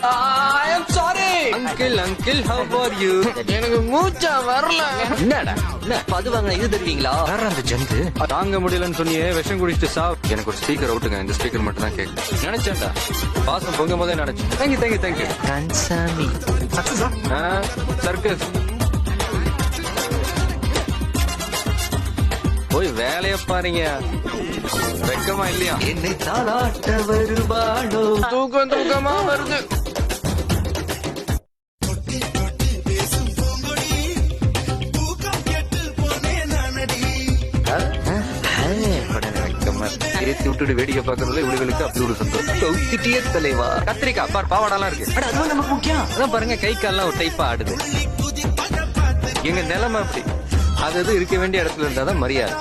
I am sorry uncle how are you? எனக்கு மூச்சா வரல. என்னடா என்ன பது வாங்க இது தருவீங்களா? யாரா அந்த ஜந்து? தாங்க முடியலன்னு சொன்னியே விஷம் குடிச்சிட்டு சா. எனக்கு ஒரு ஸ்பீக்கர் அவுட்டுங்க, இந்த ஸ்பீக்கர் மட்டும் தான் கேட்கும். நினைச்சேன்டா பாசம் பொங்கும் போதே நினைச்சேன். தேங்க்யூ கன்சாமி சர்க்கஸ் போய் வேலைய பாருங்க. வெக்கமா இல்லையா? என்னை தாளாட்ட வருவாளோ? தூக்கமா வருது. ஏத்தி விட்டுட்டு வேடிக்கை பார்க்கறதுல இவளுக்கு அப்படி ஒரு சந்தோஷம். தலைவா கத்திரிக்காய் பார் பாவாடெல்லாம் இருக்கு. அதுவும் நமக்கு முக்கியம். அதான் பாருங்க கை கால்லாம் ஒரு டைப்பா ஆடுது. எங்க நிலைமை அப்படி. அது இருக்க வேண்டிய இடத்துல இருந்தாதான் மரியாதை.